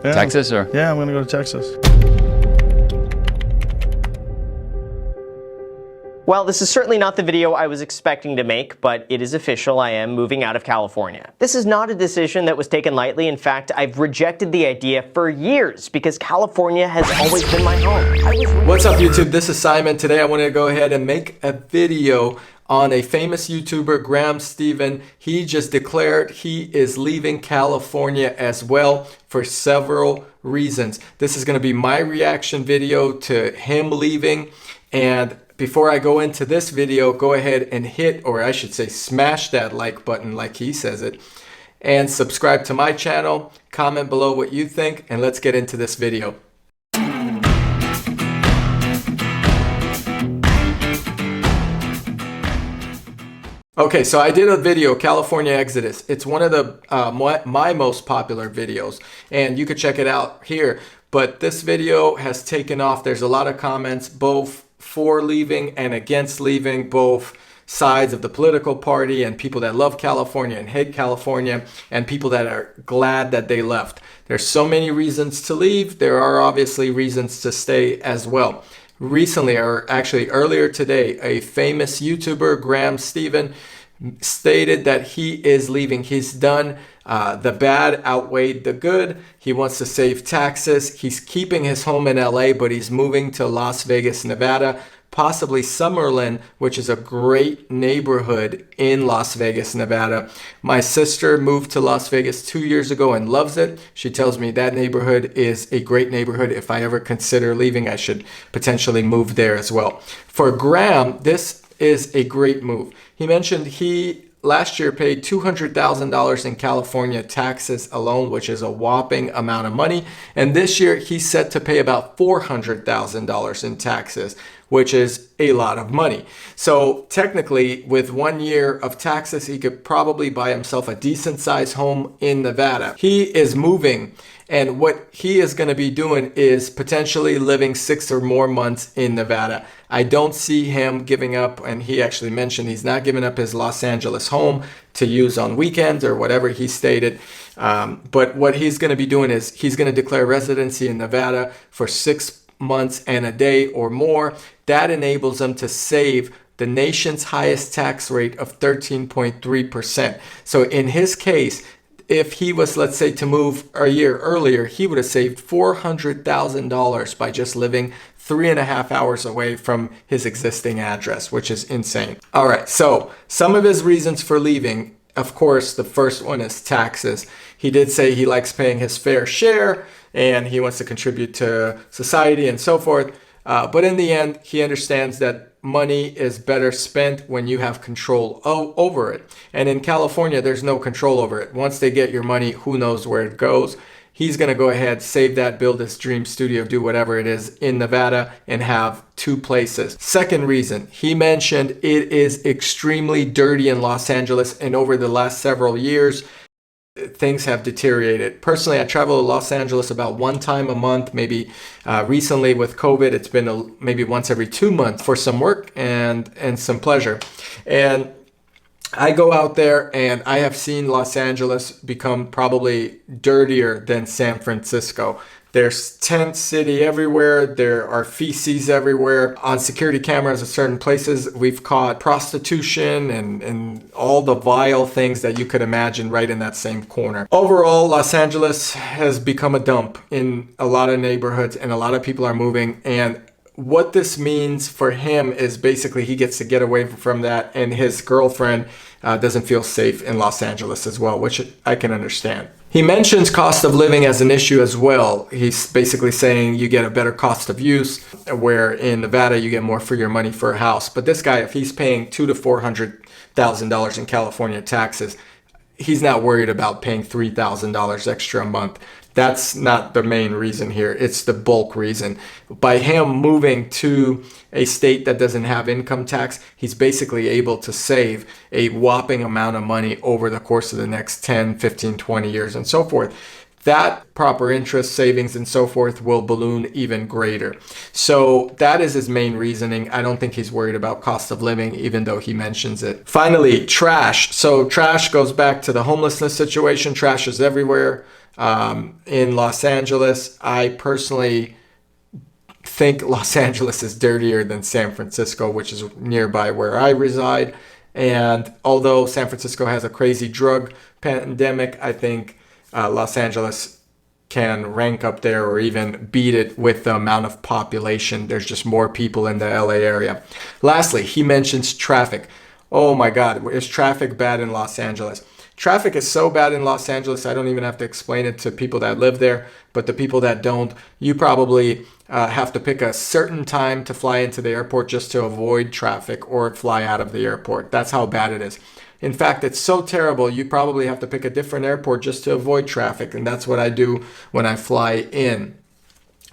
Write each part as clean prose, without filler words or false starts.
Yeah. Texas or? Yeah, I'm gonna go to Texas. Well, this is certainly not the video I was expecting to make, but it is official. I am moving out of California. This is not a decision that was taken lightly. In fact, I've rejected the idea for years because California has always been my home. What's up, YouTube? This is Simon. Today I want to go ahead and make a video on a famous YouTuber, Graham Stephan. He just declared he is leaving California as well for several reasons. This is going to be my reaction video to him leaving. And before I go into this video, go ahead and hit, or I should say smash that like button like he says it, and subscribe to my channel. Comment below what you think, and let's get into this video. Okay, so I did a video, California Exodus. It's one of the my most popular videos, and you could check it out here. But this video has taken off. There's a lot of comments, both for leaving and against leaving, both sides of the political party, and people that love California and hate California, and people that are glad that they left. There's so many reasons to leave. There are obviously reasons to stay as well. Recently, or actually earlier today, a famous YouTuber, Graham Stephan, stated that he is leaving. He's done. The bad outweighed the good. He wants to save taxes. He's keeping his home in LA, but he's moving to Las Vegas, Nevada, possibly Summerlin, which is a great neighborhood in Las Vegas, Nevada. My sister moved to Las Vegas 2 years ago and loves it. She tells me that neighborhood is a great neighborhood. If I ever consider leaving, I should potentially move there as well. For Graham, this is a great move. He mentioned he last year paid $200,000 in California taxes alone, which is a whopping amount of money. And this year he's set to pay about $400,000 in taxes, which is a lot of money. So technically, with 1 year of taxes, he could probably buy himself a decent sized home in Nevada. He is moving, and what he is going to be doing is potentially living 6 or more months in Nevada. I don't see him giving up, and he actually mentioned he's not giving up his Los Angeles home to use on weekends or whatever he stated. But what he's going to be doing is he's going to declare residency in Nevada for 6 months and a day or more. That enables him to save the nation's highest tax rate of 13.3%. So in his case, if he was, let's say, to move a year earlier, he would have saved $400,000 by just living 3.5 hours away from his existing address, which is insane. All right, so some of his reasons for leaving, of course, the first one is taxes. He did say he likes paying his fair share and he wants to contribute to society and so forth. But in the end, he understands that money is better spent when you have control over it. And in California, there's no control over it. Once they get your money, who knows where it goes. He's going to go ahead, save that, build his dream studio, do whatever it is in Nevada, and have 2 places. Second reason, he mentioned it is extremely dirty in Los Angeles, and over the last several years, things have deteriorated. Personally, I travel to Los Angeles about 1 time a month. Maybe recently with COVID, it's been maybe once every 2 months for some work and some pleasure. And I go out there and I have seen Los Angeles become probably dirtier than San Francisco. There's tent city everywhere. There are feces everywhere. On security cameras at certain places, we've caught prostitution and all the vile things that you could imagine right in that same corner. Overall, Los Angeles has become a dump in a lot of neighborhoods, and a lot of people are moving. And what this means for him is basically he gets to get away from that, and his girlfriend doesn't feel safe in Los Angeles as well, which I can understand. He mentions cost of living as an issue as well. He's basically saying you get a better cost of use, where in Nevada you get more for your money for a house. But this guy, if he's paying $200,000 to $400,000 in California taxes, he's not worried about paying $3,000 extra a month. That's not the main reason here. It's the bulk reason. By him moving to a state that doesn't have income tax, he's basically able to save a whopping amount of money over the course of the next 10, 15, 20 years and so forth. that proper interest, savings, and so forth will balloon even greater. So that is his main reasoning. I don't think he's worried about cost of living, even though he mentions it. Finally, trash. So trash goes back to the homelessness situation. Trash is everywhere. In Los Angeles, I personally think Los Angeles is dirtier than San Francisco, which is nearby where I reside. And although San Francisco has a crazy drug pandemic, I think Los Angeles can rank up there or even beat it with the amount of population. There's just more people in the LA area. Lastly, he mentions traffic. Oh my God, is traffic bad in Los Angeles? Traffic is so bad in Los Angeles, I don't even have to explain it to people that live there, but the people that don't, you probably have to pick a certain time to fly into the airport just to avoid traffic or fly out of the airport. That's how bad it is. In fact, it's so terrible, you probably have to pick a different airport just to avoid traffic, and that's what I do when I fly in.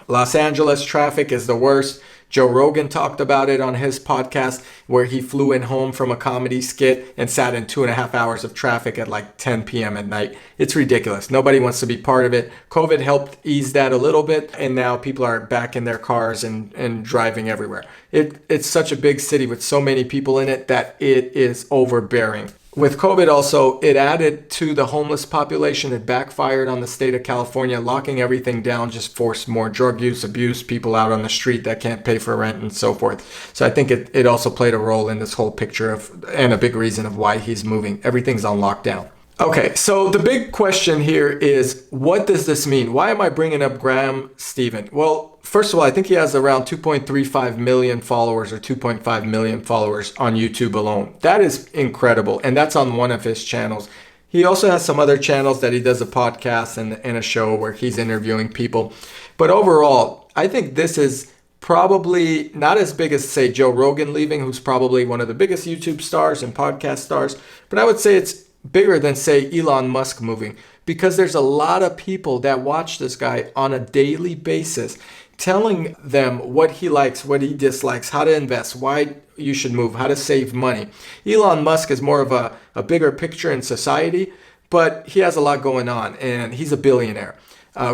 Los Angeles traffic is the worst. Joe Rogan talked about it on his podcast, where he flew in home from a comedy skit and sat in 2.5 hours of traffic at like 10 p.m. at night. It's ridiculous. Nobody wants to be part of it. COVID helped ease that a little bit, and now people are back in their cars and driving everywhere. It's such a big city with so many people in it that it is overbearing. With COVID also, it added to the homeless population. It backfired on the state of California. Locking everything down just forced more drug use, abuse, people out on the street that can't pay for rent and so forth. So I think it also played a role in this whole picture and a big reason of why he's moving. Everything's on lockdown. Okay, so the big question here is, what does this mean? Why am I bringing up Graham Stephan? Well, first of all, I think he has around 2.35 million followers or 2.5 million followers on YouTube alone. That is incredible, and that's on one of his channels. He also has some other channels that he does a podcast and a show where he's interviewing people. But overall, I think this is probably not as big as, say, Joe Rogan leaving, who's probably one of the biggest YouTube stars and podcast stars. But I would say it's bigger than, say, Elon Musk moving, because there's a lot of people that watch this guy on a daily basis, telling them what he likes, what he dislikes, how to invest, why you should move, how to save money. Elon Musk is more of a bigger picture in society, but he has a lot going on, and he's a billionaire.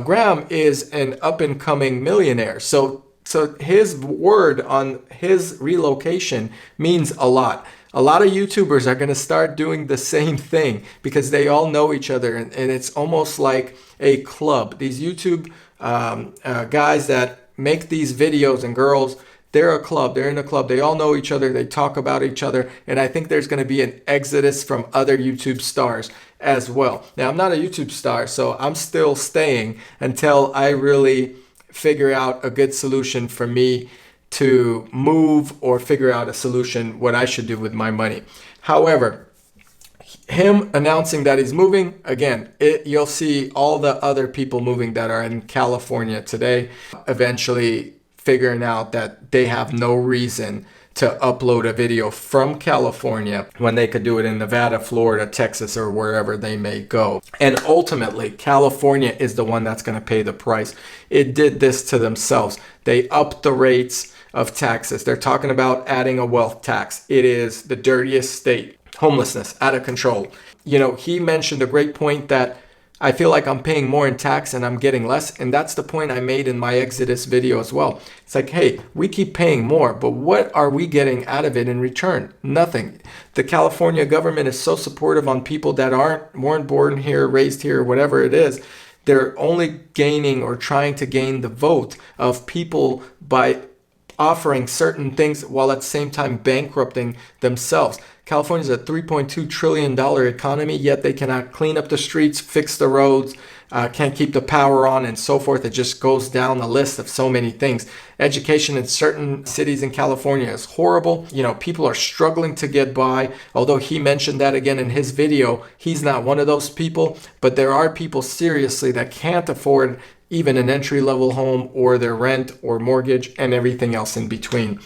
Graham is an up-and-coming millionaire, so his word on his relocation means a lot. A lot of YouTubers are going to start doing the same thing because they all know each other, and it's almost like a club. These YouTube guys that make these videos and girls, they're a club. They're in a club. They all know each other. They talk about each other. And I think there's going to be an exodus from other YouTube stars as well. Now, I'm not a YouTube star, so I'm still staying until I really figure out a good solution for me to move or figure out a solution what I should do with my money. However, him announcing that he's moving, again, you'll see all the other people moving that are in California today, eventually figuring out that they have no reason to upload a video from California when they could do it in Nevada, Florida, Texas, or wherever they may go. And ultimately, California is the one that's going to pay the price. It did this to themselves. They upped the rates of taxes. They're talking about adding a wealth tax. It is the dirtiest state. Homelessness, out of control. You know, he mentioned a great point that I feel like I'm paying more in tax and I'm getting less. And that's the point I made in my Exodus video as well. It's like, hey, we keep paying more, but what are we getting out of it in return? Nothing. The California government is so supportive on people that weren't born here, raised here, whatever it is. They're only gaining or trying to gain the vote of people by offering certain things while at the same time bankrupting themselves. California is a $3.2 trillion economy, yet they cannot clean up the streets, fix the roads, can't keep the power on, and so forth. It just goes down the list of so many things. Education in certain cities in California is horrible. You know, people are struggling to get by. Although he mentioned that again in his video, he's not one of those people. But there are people seriously that can't afford even an entry-level home or their rent or mortgage and everything else in between.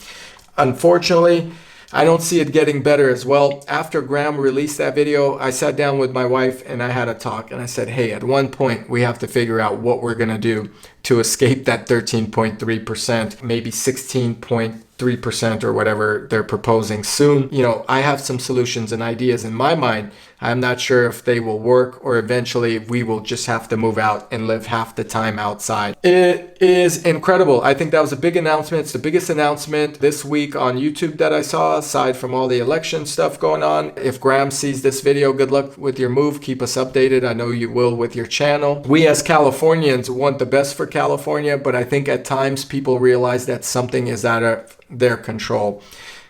Unfortunately, I don't see it getting better as well. After Graham released that video, I sat down with my wife and I had a talk, and I said, hey, at one point we have to figure out what we're going to do to escape that 13.3%, maybe 16.3% or whatever they're proposing soon. You know, I have some solutions and ideas in my mind I'm not sure if they will work, or eventually we will just have to move out and live half the time outside. It is incredible. I think that was a big announcement. It's the biggest announcement this week on YouTube that I saw, aside from all the election stuff going on. If Graham sees this video, good luck with your move. Keep us updated. I know you will with your channel. We as Californians want the best for California, but I think at times people realize that something is out of their control.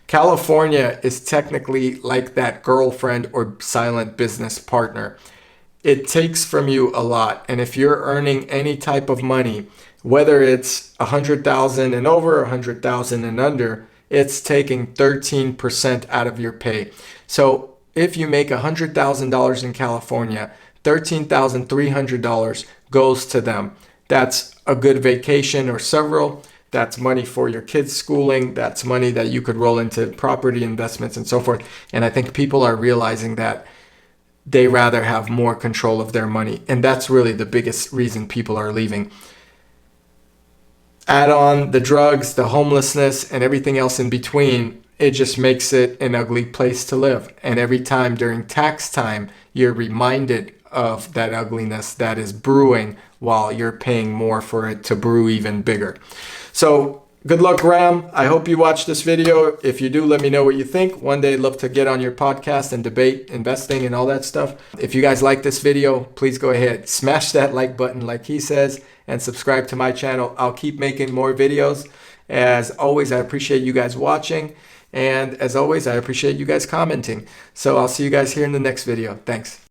California is technically like that girlfriend or silent business partner. It takes from you a lot. And if you're earning any type of money, whether it's 100,000 and over, 100,000 and under, it's taking 13% out of your pay. So if you make $100,000 in California, $13,300 goes to them. That's a good vacation or several. That's money for your kids' schooling. That's money that you could roll into property investments and so forth. And I think people are realizing that they rather have more control of their money. And that's really the biggest reason people are leaving. Add on the drugs, the homelessness, and everything else in between. It just makes it an ugly place to live. And every time during tax time, you're reminded of that ugliness that is brewing while you're paying more for it to brew even bigger. So good luck, Graham. I hope you watch this video. If you do, let me know what you think. One day I'd love to get on your podcast and debate investing and all that stuff. If you guys like this video, please go ahead, smash that like button like he says, and subscribe to my channel. I'll keep making more videos. As always, I appreciate you guys watching. And as always, I appreciate you guys commenting. So I'll see you guys here in the next video. Thanks.